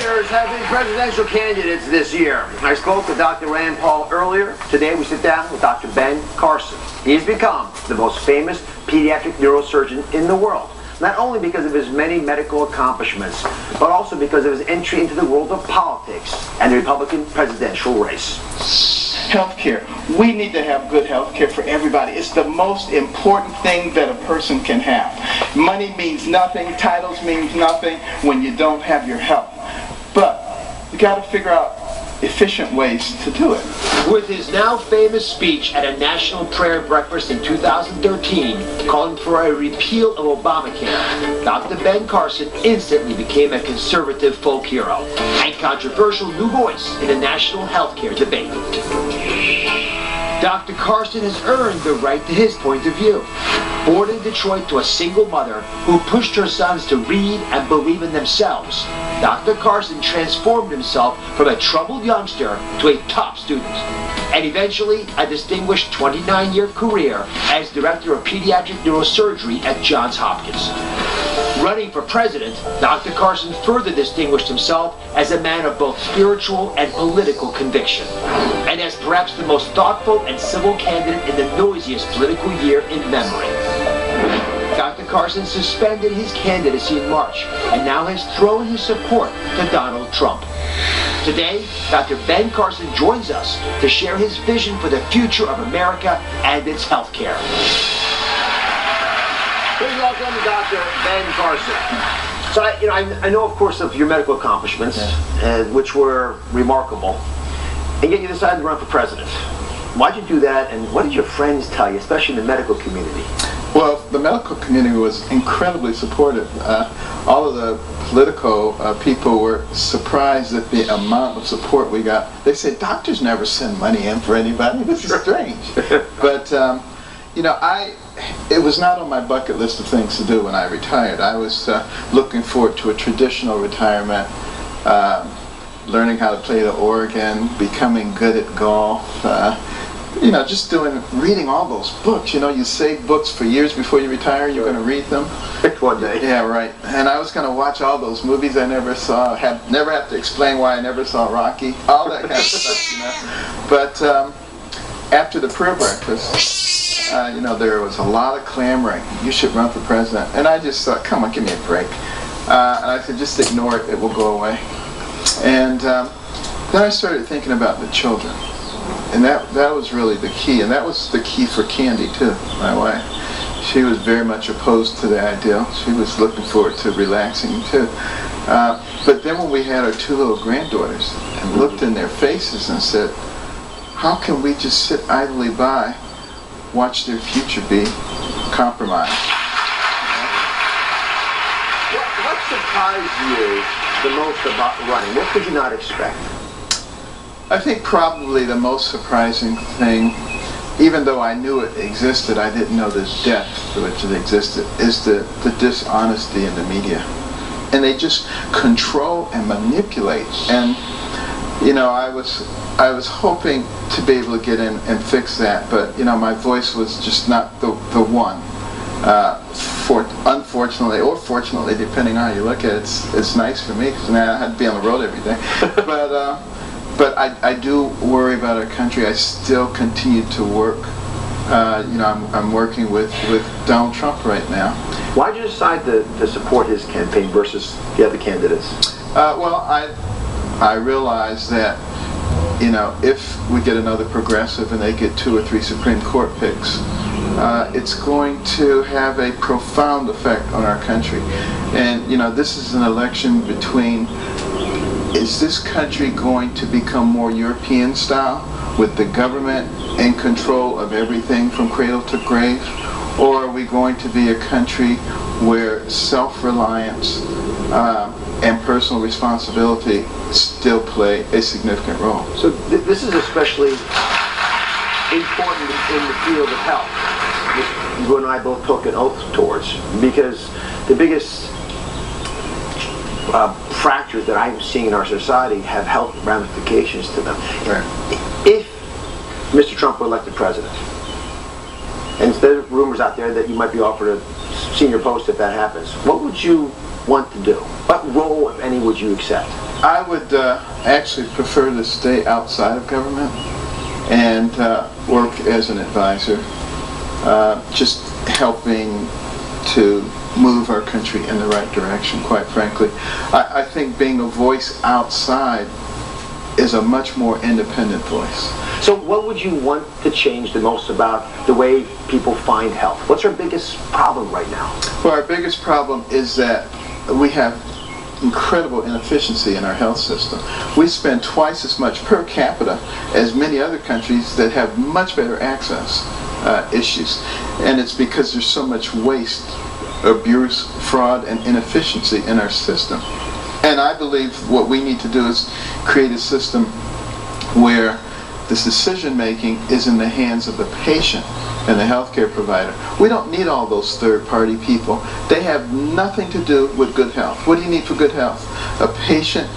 Senators have been presidential candidates this year. I spoke with Dr. Rand Paul earlier. Today we sit down with Dr. Ben Carson. He has become the most famous pediatric neurosurgeon in the world. Not only because of his many medical accomplishments, but also because of his entry into the world of politics and the Republican presidential race. Healthcare. We need to have good healthcare for everybody. It's the most important thing that a person can have. Money means nothing, titles means nothing when you don't have your health. But you got to figure out efficient ways to do it. With his now famous speech at a national prayer breakfast in 2013 calling for a repeal of Obamacare, Dr. Ben Carson instantly became a conservative folk hero and controversial new voice in the national healthcare debate. Dr. Carson has earned the right to his point of view. Born in Detroit to a single mother who pushed her sons to read and believe in themselves, Dr. Carson transformed himself from a troubled youngster to a top student, and eventually a distinguished 29-year career as Director of Pediatric Neurosurgery at Johns Hopkins. Running for president, Dr. Carson further distinguished himself as a man of both spiritual and political conviction, and as perhaps the most thoughtful and civil candidate in the noisiest political year in memory. Dr. Carson suspended his candidacy in March and now has thrown his support to Donald Trump. Today, Dr. Ben Carson joins us to share his vision for the future of America and its health care. Please welcome Dr. Ben Carson. So I know, of course, of your medical accomplishments, which were remarkable, and yet you decided to run for president. Why'd you do that, and what did your friends tell you, especially in the medical community? Well, the medical community was incredibly supportive. All of the political people were surprised at the amount of support we got. They said, doctors never send money in for anybody. This is strange. But, it was not on my bucket list of things to do when I retired. I was looking forward to a traditional retirement, learning how to play the organ, becoming good at golf, just reading all those books. You save books for years before you retire. You're going to read them. One day. Yeah, right. And I was going to watch all those movies I never saw. Never have to explain why I never saw Rocky. All that kind of stuff, But after the prayer breakfast, there was a lot of clamoring. You should run for president. And I just thought, come on, give me a break. And I said, just ignore it. It will go away. And then I started thinking about the children. And that was really the key. And that was the key for Candy, too, my wife. She was very much opposed to the ideal. She was looking forward to relaxing, too. But then when we had our two little granddaughters and looked in their faces and said, how can we just sit idly by, watch their future be compromised? What surprised you the most about running? What could you not expect? I think probably the most surprising thing, even though I knew it existed, I didn't know the depth to which it existed, is the dishonesty in the media. And they just control and manipulate. And, I was hoping to be able to get in and fix that, but, my voice was just not the one. Unfortunately, or fortunately, depending on how you look at it, it's nice for me, because now I had to be on the road every day. But I do worry about our country. I still continue to work. I'm working with Donald Trump right now. Why did you decide to support his campaign versus the other candidates? I realize that, if we get another progressive and they get 2 or 3 Supreme Court picks, it's going to have a profound effect on our country. And, this is an election between, is this country going to become more European style with the government in control of everything from cradle to grave? Or are we going to be a country where self-reliance and personal responsibility still play a significant role? So this is especially important in the field of health, which you and I both took an oath towards, because the biggest fractures that I'm seeing in our society have health ramifications to them. Right. If Mr. Trump were elected president, and there's rumors out there that you might be offered a senior post if that happens, what would you want to do? What role, if any, would you accept? I would actually prefer to stay outside of government and work as an advisor, just helping to move our country in the right direction, quite frankly. I think being a voice outside is a much more independent voice. So what would you want to change the most about the way people find health? What's our biggest problem right now? Well, our biggest problem is that we have incredible inefficiency in our health system. We spend twice as much per capita as many other countries that have much better access issues. And it's because there's so much waste, abuse, fraud, and inefficiency in our system. And I believe what we need to do is create a system where this decision making is in the hands of the patient and the healthcare provider. We don't need all those third-party people. They have nothing to do with good health. What do you need for good health? A patient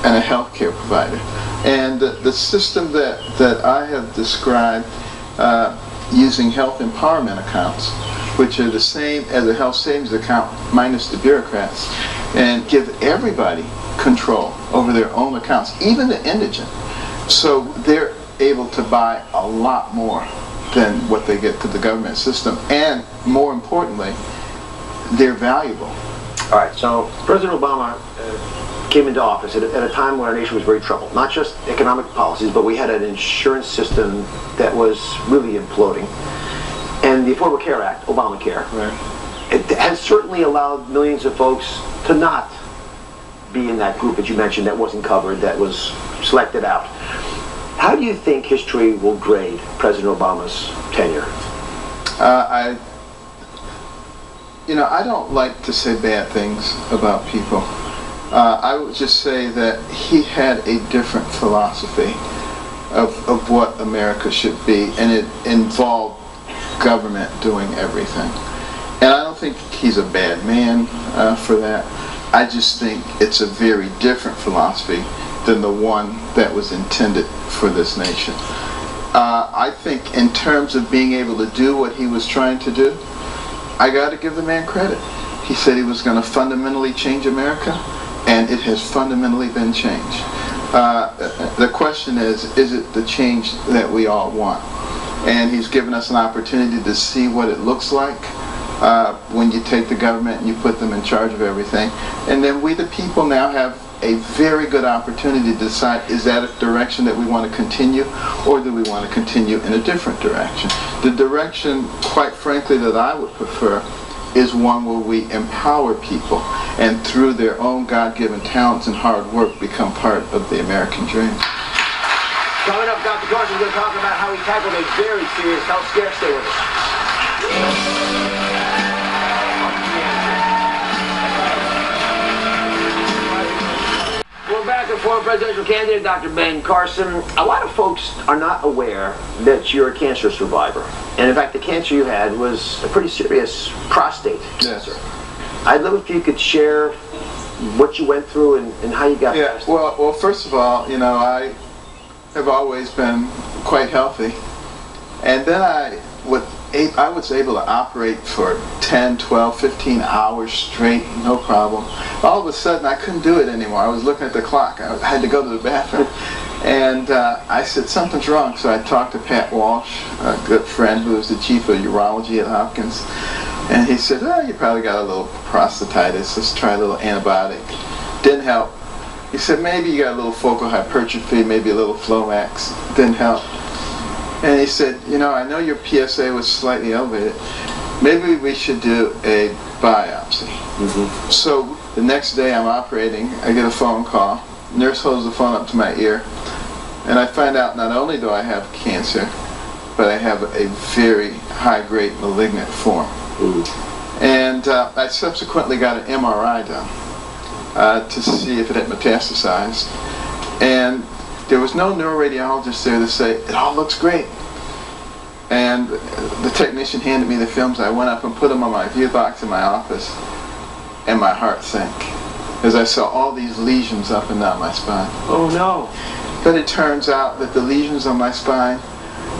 and a healthcare provider. And the system that I have described using health empowerment accounts, which are the same as a health savings account minus the bureaucrats, and give everybody control over their own accounts, even the indigent. So they're able to buy a lot more than what they get through the government system, and more importantly, they're valuable. All right, so President Obama came into office at a time when our nation was very troubled. Not just economic policies, but we had an insurance system that was really imploding. And the Affordable Care Act, Obamacare, Right. it has certainly allowed millions of folks to not be in that group that you mentioned that wasn't covered, that was selected out. How do you think history will grade President Obama's tenure? I don't like to say bad things about people. I would just say that he had a different philosophy of what America should be, and it involved government doing everything. And I don't think he's a bad man for that. I just think it's a very different philosophy than the one that was intended for this nation. I think in terms of being able to do what he was trying to do, I got to give the man credit. He said he was going to fundamentally change America, and it has fundamentally been changed. The question is it the change that we all want? And he's given us an opportunity to see what it looks like when you take the government and you put them in charge of everything. And then we, the people, now have a very good opportunity to decide, is that a direction that we want to continue, or do we want to continue in a different direction? The direction, quite frankly, that I would prefer is one where we empower people and through their own God-given talents and hard work become part of the American dream. Coming up, Dr. Carson is going to talk about how he tackled a very serious health scare. Stay with us. We're back with former presidential candidate Dr. Ben Carson. A lot of folks are not aware that you're a cancer survivor. And in fact, the cancer you had was a pretty serious prostate cancer. Yes. I'd love if you could share what you went through and how you got past it. Well, first of all, I have always been quite healthy. And then I was able to operate for 10, 12, 15 hours straight, no problem. All of a sudden, I couldn't do it anymore. I was looking at the clock. I had to go to the bathroom. And I said, something's wrong. So I talked to Pat Walsh, a good friend who was the chief of urology at Hopkins. And he said, oh, you probably got a little prostatitis. Let's try a little antibiotic. Didn't help. He said, maybe you got a little focal hypertrophy, maybe a little Flomax. Didn't help. And he said, I know your PSA was slightly elevated. Maybe we should do a biopsy. Mm-hmm. So the next day I'm operating, I get a phone call. Nurse holds the phone up to my ear. And I find out not only do I have cancer, but I have a very high-grade malignant form. Ooh. And I subsequently got an MRI done to see if it had metastasized. And there was no neuroradiologist there to say, it all looks great. And the technician handed me the films. I went up and put them on my view box in my office, and my heart sank as I saw all these lesions up and down my spine. Oh no. But it turns out that the lesions on my spine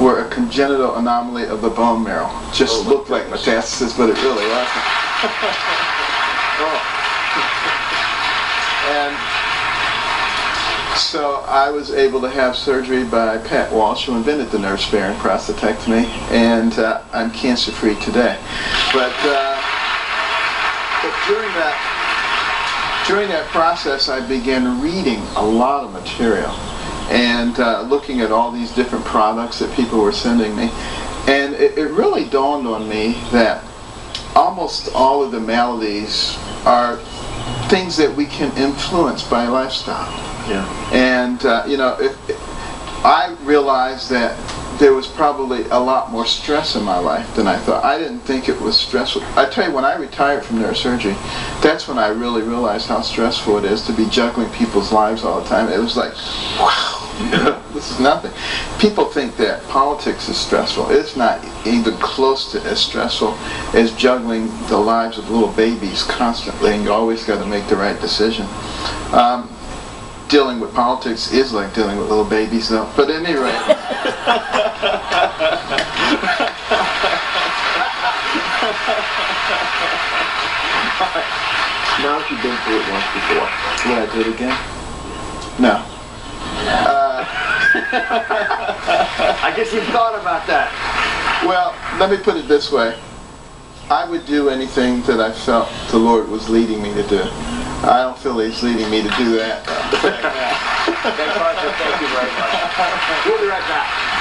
were a congenital anomaly of the bone marrow. Just looked like metastasis, but it really wasn't. And So I was able to have surgery by Pat Walsh, who invented the nerve-sparing prostatectomy, and I'm cancer-free today. But during that process, I began reading a lot of material and looking at all these different products that people were sending me. And it really dawned on me that almost all of the maladies are things that we can influence by lifestyle. Yeah. And I realized that there was probably a lot more stress in my life than I thought. I didn't think it was stressful. I tell you, when I retired from neurosurgery, that's when I really realized how stressful it is to be juggling people's lives all the time. It was like, wow, this is nothing. People think that politics is stressful. It's not even close to as stressful as juggling the lives of little babies constantly, and you always got to make the right decision. Dealing with politics is like dealing with little babies, though. But at any rate. Now that you've been through it once before, Would I do it again? No. I guess you've thought about that. Well, let me put it this way. I would do anything that I felt the Lord was leading me to do. I don't feel He's leading me to do that. Ben Carson, thank you very much. We'll be right back.